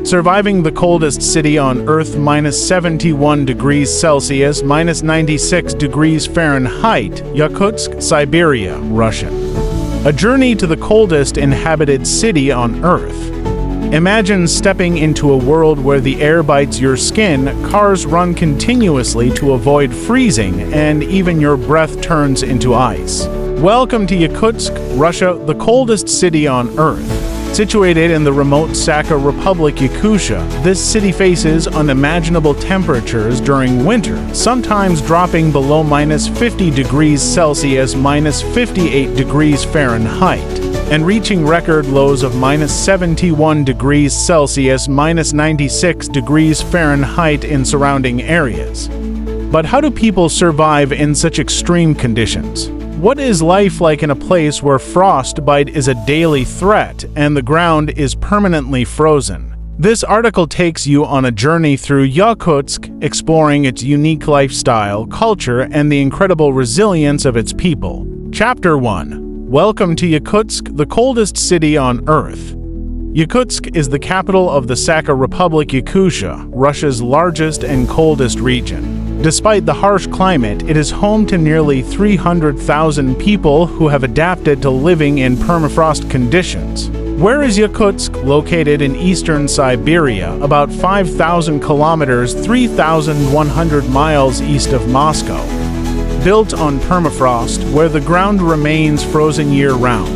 Surviving the coldest city on Earth, -71 degrees Celsius, -96 degrees Fahrenheit, Yakutsk, Siberia, Russia. A journey to the coldest inhabited city on Earth. Imagine stepping into a world where the air bites your skin, cars run continuously to avoid freezing, and even your breath turns into ice. Welcome to Yakutsk, Russia, the coldest city on Earth. Situated in the remote Sakha Republic Yakutia, this city faces unimaginable temperatures during winter, sometimes dropping below -50 degrees Celsius, -58 degrees Fahrenheit, and reaching record lows of -71 degrees Celsius, -96 degrees Fahrenheit in surrounding areas. But how do people survive in such extreme conditions? What is life like in a place where frostbite is a daily threat and the ground is permanently frozen? This article takes you on a journey through Yakutsk, exploring its unique lifestyle, culture, and the incredible resilience of its people. Chapter 1. Welcome to Yakutsk, the coldest city on Earth. Yakutsk is the capital of the Sakha Republic Yakutia, Russia's largest and coldest region. Despite the harsh climate, it is home to nearly 300,000 people who have adapted to living in permafrost conditions. Where is Yakutsk? Located in eastern Siberia, about 5,000 kilometers, 3,100 miles east of Moscow. Built on permafrost, where the ground remains frozen year-round.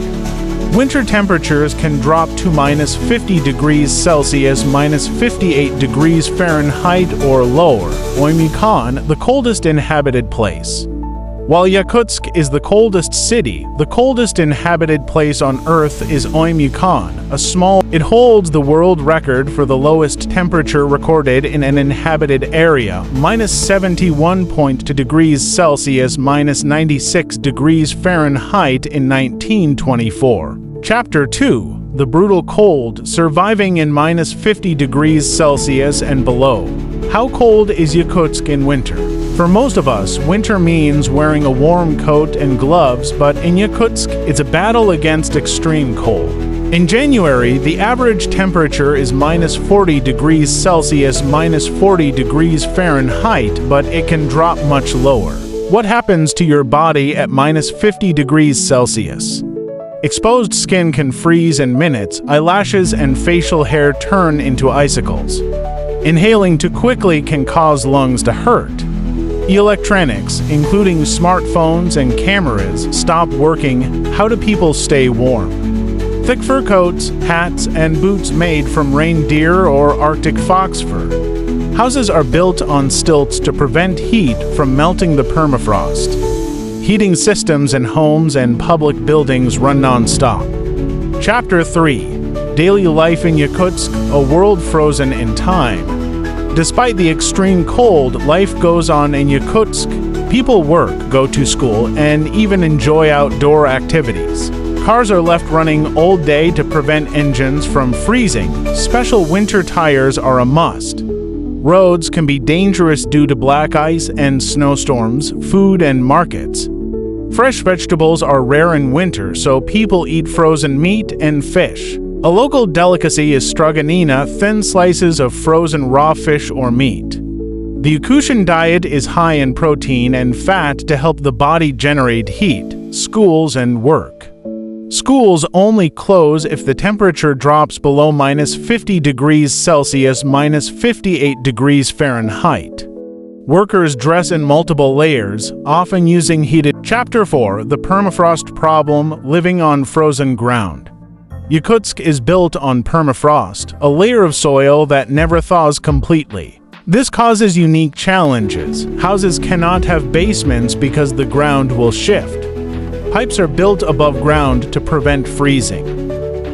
Winter temperatures can drop to -50 degrees Celsius, -58 degrees Fahrenheit or lower. Oymyakon, the coldest inhabited place. While Yakutsk is the coldest city, the coldest inhabited place on Earth is Oymyakon, It holds the world record for the lowest temperature recorded in an inhabited area, -71.2 degrees Celsius, -96 degrees Fahrenheit in 1924. Chapter 2. The brutal cold, surviving in -50 degrees Celsius and below. How cold is Yakutsk in winter? For most of us, winter means wearing a warm coat and gloves, but in Yakutsk, it's a battle against extreme cold. In January, the average temperature is -40 degrees Celsius, -40 degrees Fahrenheit, but it can drop much lower. What happens to your body at -50 degrees Celsius? Exposed skin can freeze in minutes, eyelashes and facial hair turn into icicles. Inhaling too quickly can cause lungs to hurt. Electronics, including smartphones and cameras, stop working. How do people stay warm? Thick fur coats, hats, and boots made from reindeer or Arctic fox fur. Houses are built on stilts to prevent heat from melting the permafrost. Heating systems in homes and public buildings run non-stop. Chapter 3. Daily life in Yakutsk, a world frozen in time. Despite the extreme cold, life goes on in Yakutsk. People work, go to school, and even enjoy outdoor activities. Cars are left running all day to prevent engines from freezing. Special winter tires are a must. Roads can be dangerous due to black ice and snowstorms, food and markets. Fresh vegetables are rare in winter, so people eat frozen meat and fish. A local delicacy is straganina, thin slices of frozen raw fish or meat. The Yakutian diet is high in protein and fat to help the body generate heat. Schools and work. Schools only close if the temperature drops below -50 degrees Celsius, -58 degrees Fahrenheit. Workers dress in multiple layers, often using heated. Chapter 4. The permafrost problem, living on frozen ground. Yakutsk is built on permafrost, a layer of soil that never thaws completely. This causes unique challenges. Houses cannot have basements because the ground will shift. Pipes are built above ground to prevent freezing.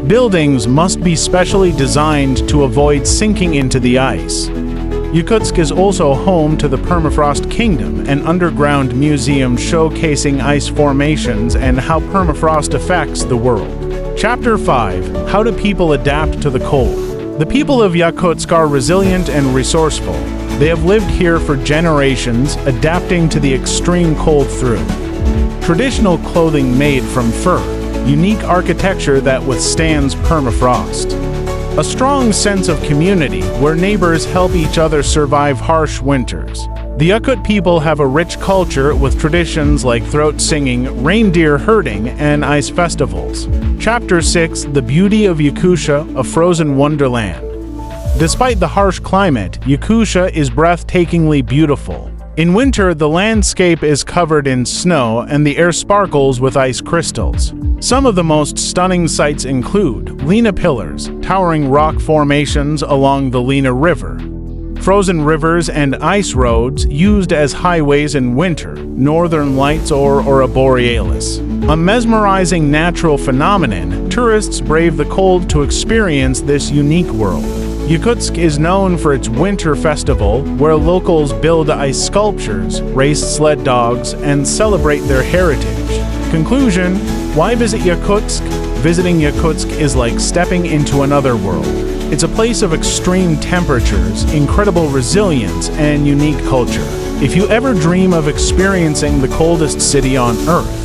Buildings must be specially designed to avoid sinking into the ice. Yakutsk is also home to the Permafrost Kingdom, an underground museum showcasing ice formations and how permafrost affects the world. Chapter 5. How do people adapt to the cold? The people of Yakutsk are resilient and resourceful. They have lived here for generations, adapting to the extreme cold through traditional clothing made from fur, unique architecture that withstands permafrost, A strong sense of community where neighbors help each other survive harsh winters. The Yakut people have a rich culture with traditions like throat singing, reindeer herding, and ice festivals. Chapter 6: The Beauty of Yakutia, a Frozen Wonderland. Despite the harsh climate, Yakutia is breathtakingly beautiful. In winter, the landscape is covered in snow and the air sparkles with ice crystals. Some of the most stunning sights include Lena Pillars, towering rock formations along the Lena River, frozen rivers and ice roads used as highways in winter, northern lights or aurora borealis. A mesmerizing natural phenomenon, tourists brave the cold to experience this unique world. Yakutsk is known for its winter festival, where locals build ice sculptures, race sled dogs, and celebrate their heritage. Conclusion: why visit Yakutsk? Visiting Yakutsk is like stepping into another world. It's a place of extreme temperatures, incredible resilience, and unique culture. If you ever dream of experiencing the coldest city on Earth,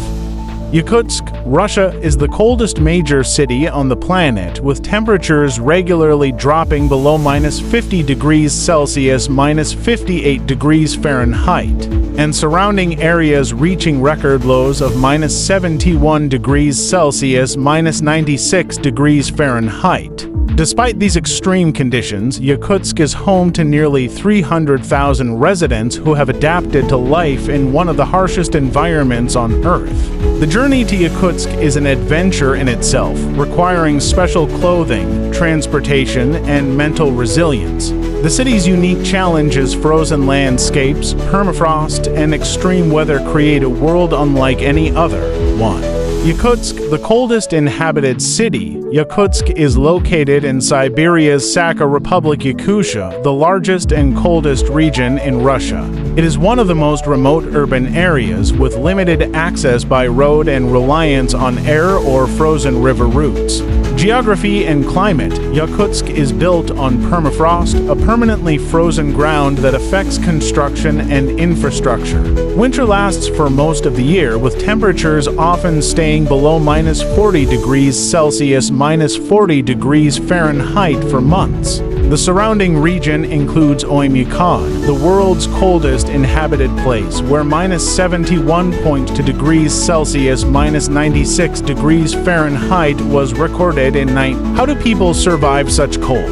Yakutsk, Russia is the coldest major city on the planet, with temperatures regularly dropping below -50 degrees Celsius, -58 degrees Fahrenheit, and surrounding areas reaching record lows of -71 degrees Celsius, -96 degrees Fahrenheit. Despite these extreme conditions, Yakutsk is home to nearly 300,000 residents who have adapted to life in one of the harshest environments on Earth. The journey to Yakutsk is an adventure in itself, requiring special clothing, transportation, and mental resilience. The city's unique challenges, frozen landscapes, permafrost, and extreme weather create a world unlike any other. 1. Yakutsk, the coldest inhabited city. Yakutsk is located in Siberia's Sakha Republic. Yakutia, the largest and coldest region in Russia. It is one of the most remote urban areas, with limited access by road and reliance on air or frozen river routes. Geography and climate. Yakutsk is built on permafrost, a permanently frozen ground that affects construction and infrastructure. Winter lasts for most of the year, with temperatures often staying below -40 degrees Celsius, -40 degrees Fahrenheit for months. The surrounding region includes Oymyakon, the world's coldest inhabited place, where -71.2 degrees Celsius, -96 degrees Fahrenheit was recorded in night. How do people survive such cold?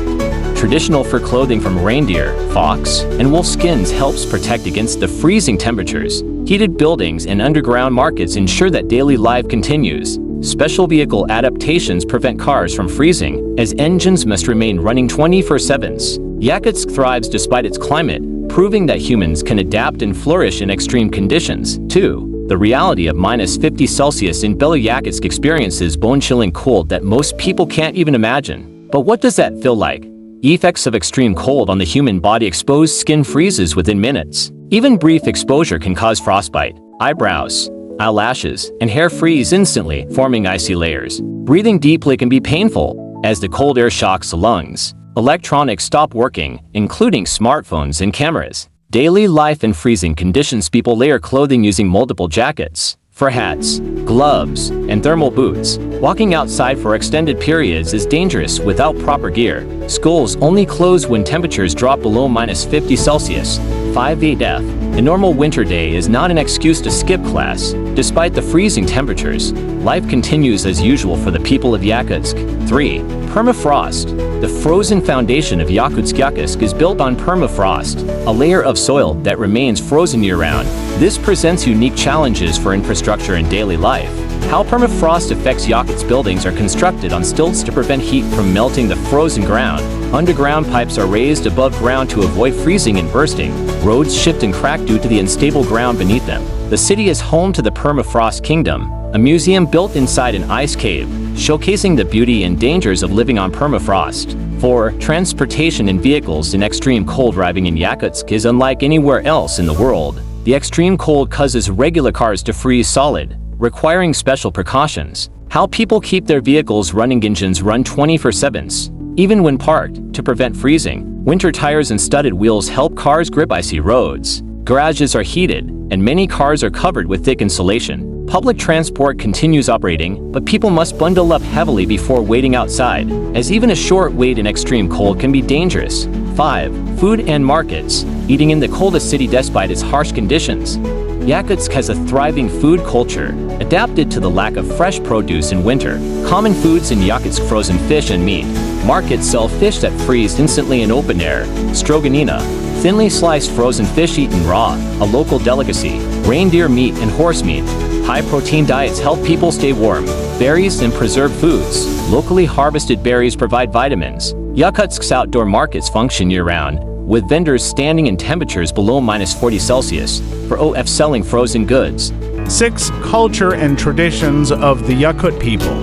Traditional fur clothing from reindeer, fox, and wolf skins helps protect against the freezing temperatures. Heated buildings and underground markets ensure that daily life continues. Special vehicle adaptations prevent cars from freezing, as engines must remain running 24/7. Yakutsk thrives despite its climate, proving that humans can adapt and flourish in extreme conditions. 2. The reality of -50 Celsius in Yakutsk experiences bone-chilling cold that most people can't even imagine. But what does that feel like? Effects of extreme cold on the human body: exposed skin freezes within minutes. Even brief exposure can cause frostbite. Eyebrows, eyelashes, and hair freeze instantly, forming icy layers. Breathing deeply can be painful, as the cold air shocks the lungs. Electronics stop working, including smartphones and cameras. Daily life in freezing conditions: people layer clothing using multiple jackets, fur hats, gloves, and thermal boots. Walking outside for extended periods is dangerous without proper gear. Schools only close when temperatures drop below -50 Celsius. 5. Death. A normal winter day is not an excuse to skip class. Despite the freezing temperatures, life continues as usual for the people of Yakutsk. 3. Permafrost. The frozen foundation of Yakutsk is built on permafrost, a layer of soil that remains frozen year-round. This presents unique challenges for infrastructure and daily life. How permafrost affects Yakutsk: buildings are constructed on stilts to prevent heat from melting the frozen ground. Underground pipes are raised above ground to avoid freezing and bursting. Roads shift and crack due to the unstable ground beneath them. The city is home to the Permafrost Kingdom, a museum built inside an ice cave, showcasing the beauty and dangers of living on permafrost. 4. Transportation and vehicles in extreme cold. Driving in Yakutsk is unlike anywhere else in the world. The extreme cold causes regular cars to freeze solid, requiring special precautions. How people keep their vehicles running: engines run 24/7, even when parked, to prevent freezing. Winter tires and studded wheels help cars grip icy roads. Garages are heated, and many cars are covered with thick insulation. Public transport continues operating, but people must bundle up heavily before waiting outside, as even a short wait in extreme cold can be dangerous. 5. Food and markets. Eating in the coldest city despite its harsh conditions. Yakutsk has a thriving food culture, adapted to the lack of fresh produce in winter. Common foods in Yakutsk: frozen fish and meat. Markets sell fish that freeze instantly in open air. Stroganina, thinly sliced frozen fish eaten raw, a local delicacy. Reindeer meat and horse meat. High-protein diets help people stay warm. Berries and preserved foods. Locally harvested berries provide vitamins. Yakutsk's outdoor markets function year-round, with vendors standing in temperatures below -40°C for OF selling frozen goods. 6. Culture and traditions of the Yakut people.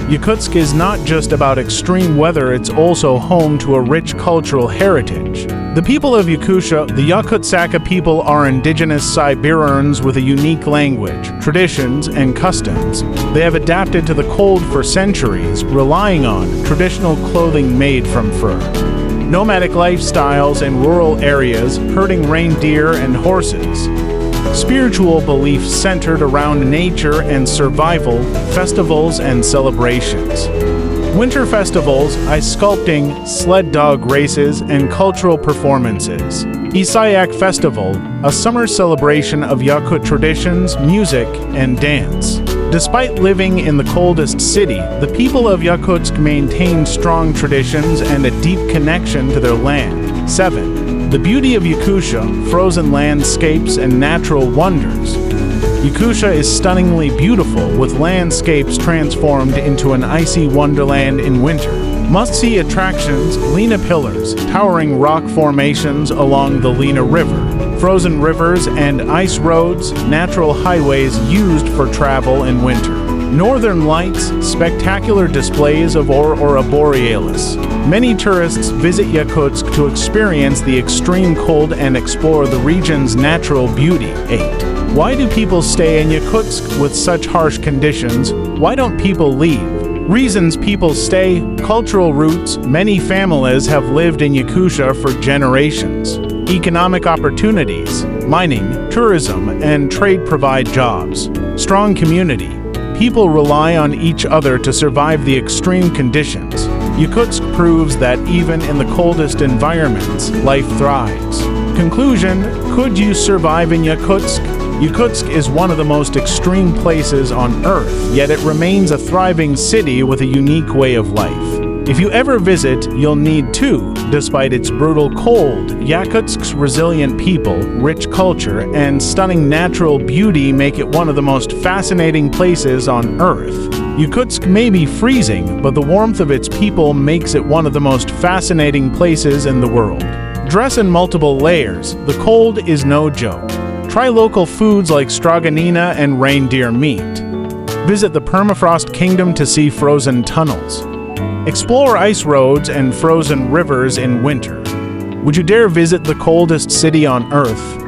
Yakutsk is not just about extreme weather, it's also home to a rich cultural heritage. The people of Yakutia, the Yakutsk people, are indigenous Siberians with a unique language, traditions, and customs. They have adapted to the cold for centuries, relying on traditional clothing made from fur. Nomadic lifestyles in rural areas, herding reindeer and horses. Spiritual beliefs centered around nature and survival, festivals and celebrations. Winter festivals, ice sculpting, sled dog races, and cultural performances. Isayak Festival, a summer celebration of Yakut traditions, music, and dance. Despite living in the coldest city, the people of Yakutsk maintain strong traditions and a deep connection to their land. 7. The beauty of Yakutia, frozen landscapes and natural wonders. Yakutia is stunningly beautiful, with landscapes transformed into an icy wonderland in winter. Must-see attractions: Lena Pillars, towering rock formations along the Lena River, frozen rivers and ice roads, natural highways used for travel in winter. Northern Lights, spectacular displays of aurora borealis. Many tourists visit Yakutsk to experience the extreme cold and explore the region's natural beauty. 8. Why do people stay in Yakutsk with such harsh conditions? Why don't people leave? Reasons people stay: cultural roots. Many families have lived in Yakutia for generations. Economic opportunities. Mining, tourism, and trade provide jobs. Strong community. People rely on each other to survive the extreme conditions. Yakutsk proves that even in the coldest environments, life thrives. Conclusion: could you survive in Yakutsk? Yakutsk is one of the most extreme places on Earth, yet it remains a thriving city with a unique way of life. If you ever visit, you'll need to. Despite its brutal cold, Yakutsk's resilient people, rich culture, and stunning natural beauty make it one of the most fascinating places on Earth. Yakutsk may be freezing, but the warmth of its people makes it one of the most fascinating places in the world. Dress in multiple layers. The cold is no joke. Try local foods like stroganina and reindeer meat. Visit the permafrost kingdom to see frozen tunnels. Explore ice roads and frozen rivers in winter. Would you dare visit the coldest city on Earth?